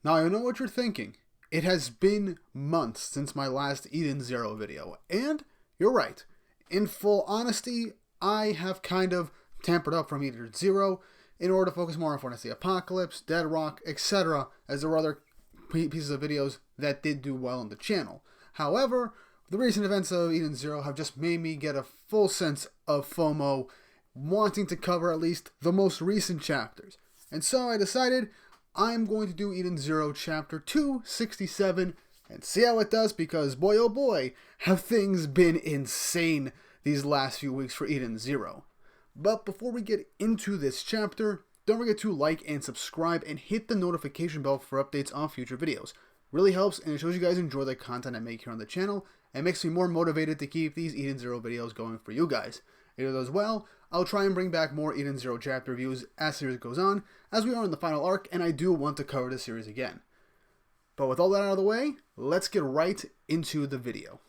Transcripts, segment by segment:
Now I know what you're thinking. It has been months since my last Eden Zero video, and you're right. In full honesty, I have kind of tampered up from Eden Zero in order to focus more on Fantasy Apocalypse, Dead Rock, etc., as there were other pieces of videos that did do well on the channel. However, the recent events of Eden Zero have just made me get a full sense of FOMO, wanting to cover at least the most recent chapters. And so I decided I'm going to do Eden Zero Chapter 267 and see how it does, because boy oh boy, have things been insane these last few weeks for Eden Zero. But before we get into this chapter, don't forget to like and subscribe and hit the notification bell for updates on future videos. Really helps, and it shows you guys enjoy the content I make here on the channel and makes me more motivated to keep these Eden Zero videos going for you guys. If it does well, I'll try and bring back more Eden Zero chapter reviews as the series goes on, as we are in the final arc, and I do want to cover this series again. But with all that out of the way, let's get right into the video.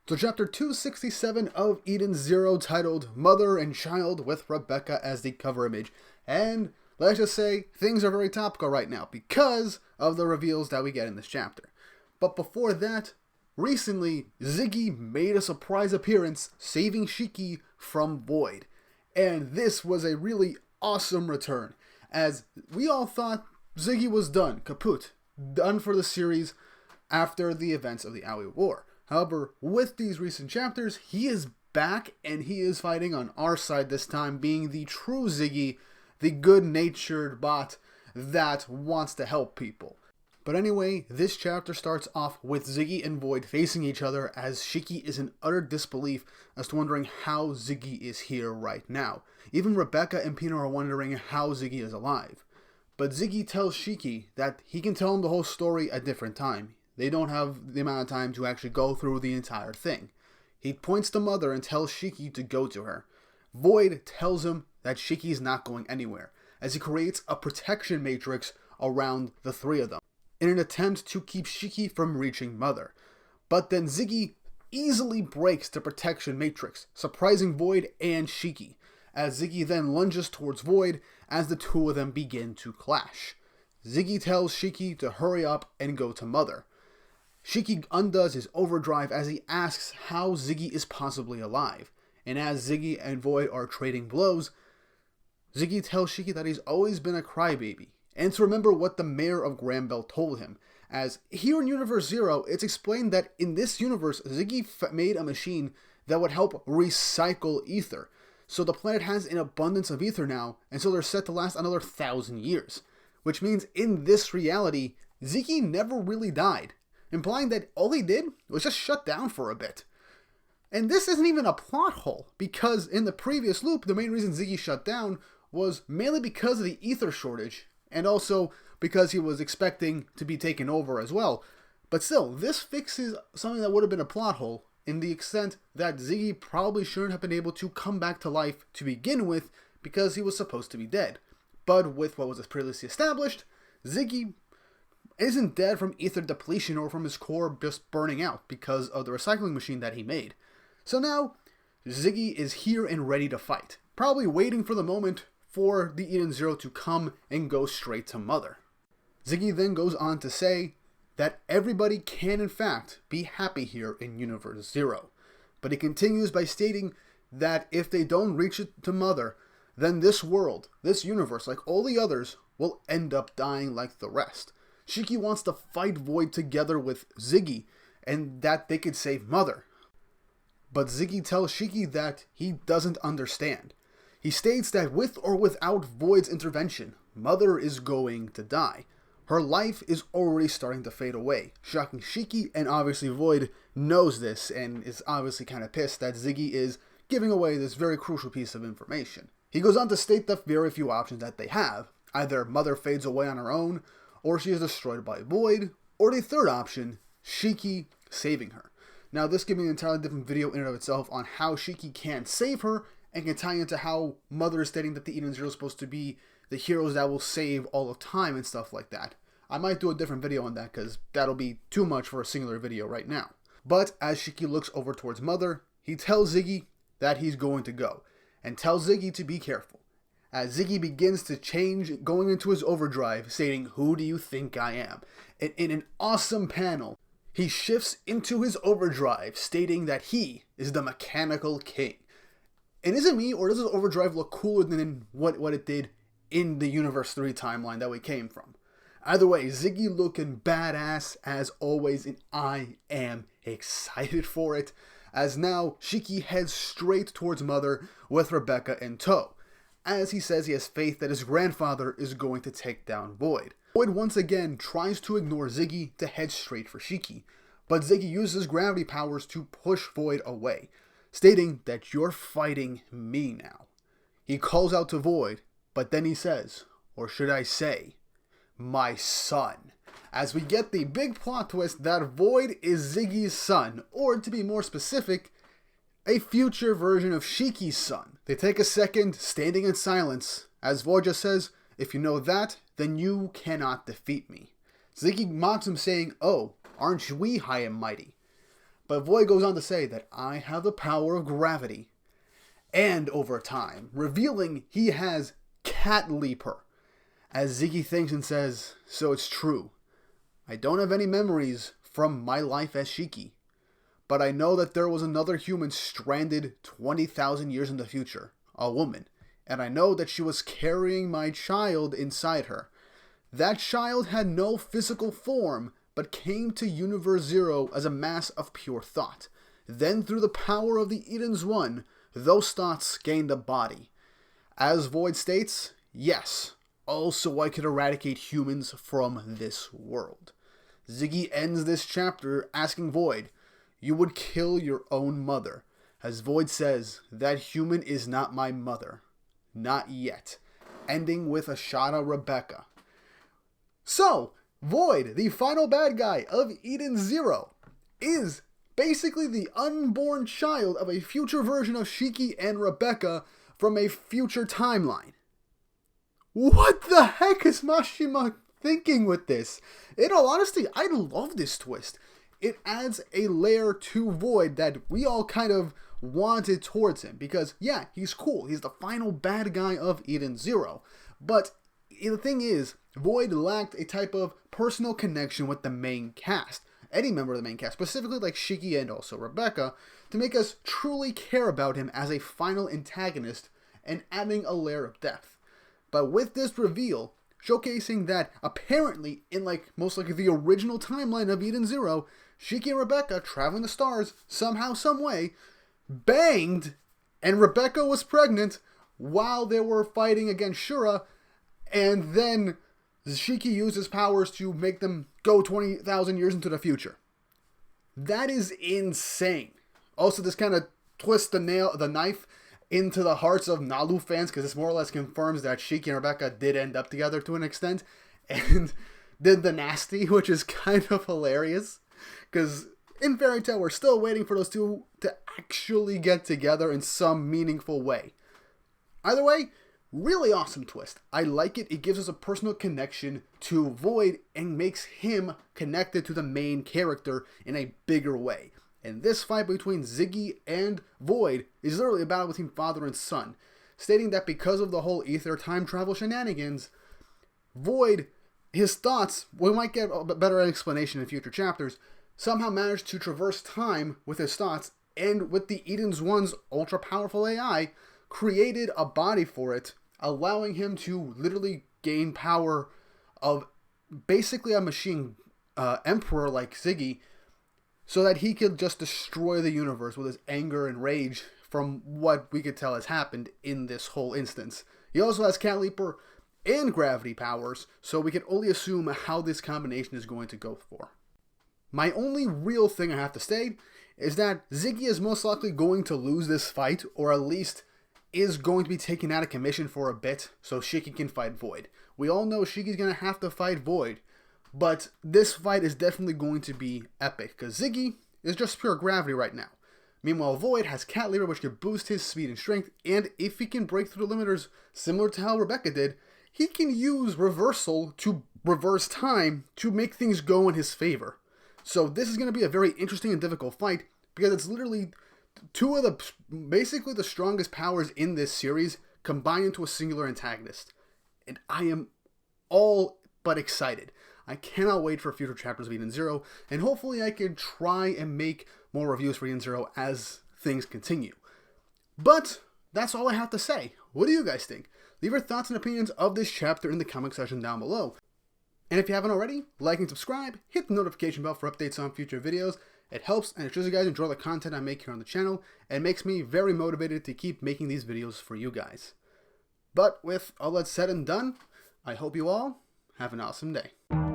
So chapter 267 of Eden Zero, titled Mother and Child, with Rebecca as the cover image. And let's just say, things are very topical right now because of the reveals that we get in this chapter. But before that, recently, Ziggy made a surprise appearance, saving Shiki from Void. And this was a really awesome return, as we all thought Ziggy was done, kaput, done for the series after the events of the Aoi War. However, with these recent chapters, he is back, and he is fighting on our side this time, being the true Ziggy, the good-natured bot that wants to help people. But anyway, this chapter starts off with Ziggy and Void facing each other, as Shiki is in utter disbelief as to wondering how Ziggy is here right now. Even Rebecca and Pino are wondering how Ziggy is alive. But Ziggy tells Shiki that he can tell him the whole story at a different time. They don't have the amount of time to actually go through the entire thing. He points to Mother and tells Shiki to go to her. Void tells him that Shiki is not going anywhere, as he creates a protection matrix around the three of them, in an attempt to keep Shiki from reaching Mother. But then Ziggy easily breaks the protection matrix, surprising Void and Shiki, as Ziggy then lunges towards Void as the two of them begin to clash. Ziggy tells Shiki to hurry up and go to Mother. Shiki undoes his overdrive as he asks how Ziggy is possibly alive, and as Ziggy and Void are trading blows, Ziggy tells Shiki that he's always been a crybaby, and to remember what the mayor of Granbell told him, as here in Universe Zero, it's explained that in this universe, Ziggy made a machine that would help recycle ether. So the planet has an abundance of ether now, and so they're set to last another 1,000 years. Which means in this reality, Ziggy never really died, implying that all he did was just shut down for a bit. And this isn't even a plot hole, because in the previous loop, the main reason Ziggy shut down was mainly because of the ether shortage, and also because he was expecting to be taken over as well. But still, this fixes something that would have been a plot hole, in the extent that Ziggy probably shouldn't have been able to come back to life to begin with, because he was supposed to be dead. But with what was previously established, Ziggy isn't dead from ether depletion or from his core just burning out because of the recycling machine that he made. So now, Ziggy is here and ready to fight, probably waiting for the moment for the Eden Zero to come and go straight to Mother. Ziggy then goes on to say that everybody can in fact be happy here in Universe Zero, but he continues by stating that if they don't reach it to Mother, then this world, this universe, like all the others, will end up dying like the rest. Shiki wants to fight Void together with Ziggy, and that they could save Mother. But Ziggy tells Shiki that he doesn't understand. He states that with or without Void's intervention, Mother is going to die. Her life is already starting to fade away, shocking Shiki, and obviously Void knows this and is obviously kind of pissed that Ziggy is giving away this very crucial piece of information. He goes on to state the very few options that they have. Either Mother fades away on her own, or she is destroyed by Void, or the third option, Shiki saving her. Now this gives me an entirely different video in and of itself on how Shiki can save her, and can tie into how Mother is stating that the Eden Zero is supposed to be the heroes that will save all of time and stuff like that. I might do a different video on that because that'll be too much for a singular video right now. But as Shiki looks over towards Mother, he tells Ziggy that he's going to go, and tells Ziggy to be careful, as Ziggy begins to change, going into his overdrive, stating, "Who do you think I am?" And in an awesome panel, he shifts into his overdrive, stating that he is the Mechanical King. And is it me, or does his overdrive look cooler than what it did in the Universe 3 timeline that we came from? Either way, Ziggy looking badass as always, and I am excited for it, as now Shiki heads straight towards Mother with Rebecca in tow, as he says he has faith that his grandfather is going to take down Void. Void once again tries to ignore Ziggy to head straight for Shiki, but Ziggy uses gravity powers to push Void away, stating that you're fighting me now. He calls out to Void, but then he says, or should I say, my son, as we get the big plot twist that Void is Ziggy's son, or to be more specific, a future version of Shiki's son. They take a second, standing in silence, as Void just says, if you know that, then you cannot defeat me. Ziggy mocks him saying, oh, aren't we high and mighty? But Void goes on to say that I have the power of gravity and over time, revealing he has Cat Leaper. As Ziggy thinks and says, so it's true. I don't have any memories from my life as Shiki, but I know that there was another human stranded 20,000 years in the future, a woman, and I know that she was carrying my child inside her. That child had no physical form, but came to Universe Zero as a mass of pure thought. Then through the power of the Eden's One, those thoughts gained a body. As Void states, yes, also I could eradicate humans from this world. Ziggy ends this chapter asking Void, you would kill your own mother. As Void says, that human is not my mother. Not yet. Ending with a shot at Rebecca. So, Void, the final bad guy of Eden Zero, is basically the unborn child of a future version of Shiki and Rebecca from a future timeline. What the heck is Mashima thinking with this? In all honesty, I love this twist. It adds a layer to Void that we all kind of wanted towards him. Because, yeah, he's cool. He's the final bad guy of Eden Zero. But the thing is, Void lacked a type of personal connection with the main cast. Any member of the main cast, specifically like Shiki and also Rebecca, to make us truly care about him as a final antagonist and adding a layer of depth. But with this reveal, showcasing that apparently in most likely the original timeline of Eden Zero, Shiki and Rebecca, traveling the stars somehow, some way, banged, and Rebecca was pregnant while they were fighting against Shura, and then Shiki used his powers to make them go 20,000 years into the future. That is insane. Also, this kind of twists the knife into the hearts of Nalu fans, because this more or less confirms that Shiki and Rebecca did end up together to an extent, and did the nasty, which is kind of hilarious, because in Fairy Tail we're still waiting for those two to actually get together in some meaningful way. Either way, really awesome twist. I like it. It gives us a personal connection to Void and makes him connected to the main character in a bigger way. And this fight between Ziggy and Void is literally a battle between father and son, stating that because of the whole ether time travel shenanigans, Void, his thoughts, we might get a better explanation in future chapters, somehow managed to traverse time with his thoughts, and with the Eden's One's ultra powerful AI, created a body for it, allowing him to literally gain power of basically a machine emperor like Ziggy, so that he could just destroy the universe with his anger and rage from what we could tell has happened in this whole instance. He also has Cat Leaper and gravity powers, so we can only assume how this combination is going to go for. My only real thing I have to say is that Ziggy is most likely going to lose this fight, or at least is going to be taken out of commission for a bit so Shiki can fight Void. We all know Shiki's going to have to fight Void, but this fight is definitely going to be epic, because Ziggy is just pure gravity right now. Meanwhile, Void has Cat Leaper, which can boost his speed and strength, and if he can break through the limiters, similar to how Rebecca did, he can use reversal to reverse time to make things go in his favor. So this is going to be a very interesting and difficult fight, because it's literally two of basically the strongest powers in this series combine into a singular antagonist. And I am all but excited. I cannot wait for future chapters of Eden Zero, and hopefully I can try and make more reviews for Eden Zero as things continue. But that's all I have to say. What do you guys think? Leave your thoughts and opinions of this chapter in the comment section down below. And if you haven't already, like and subscribe, hit the notification bell for updates on future videos. It helps and it shows you guys enjoy the content I make here on the channel, and makes me very motivated to keep making these videos for you guys. But with all that said and done, I hope you all have an awesome day.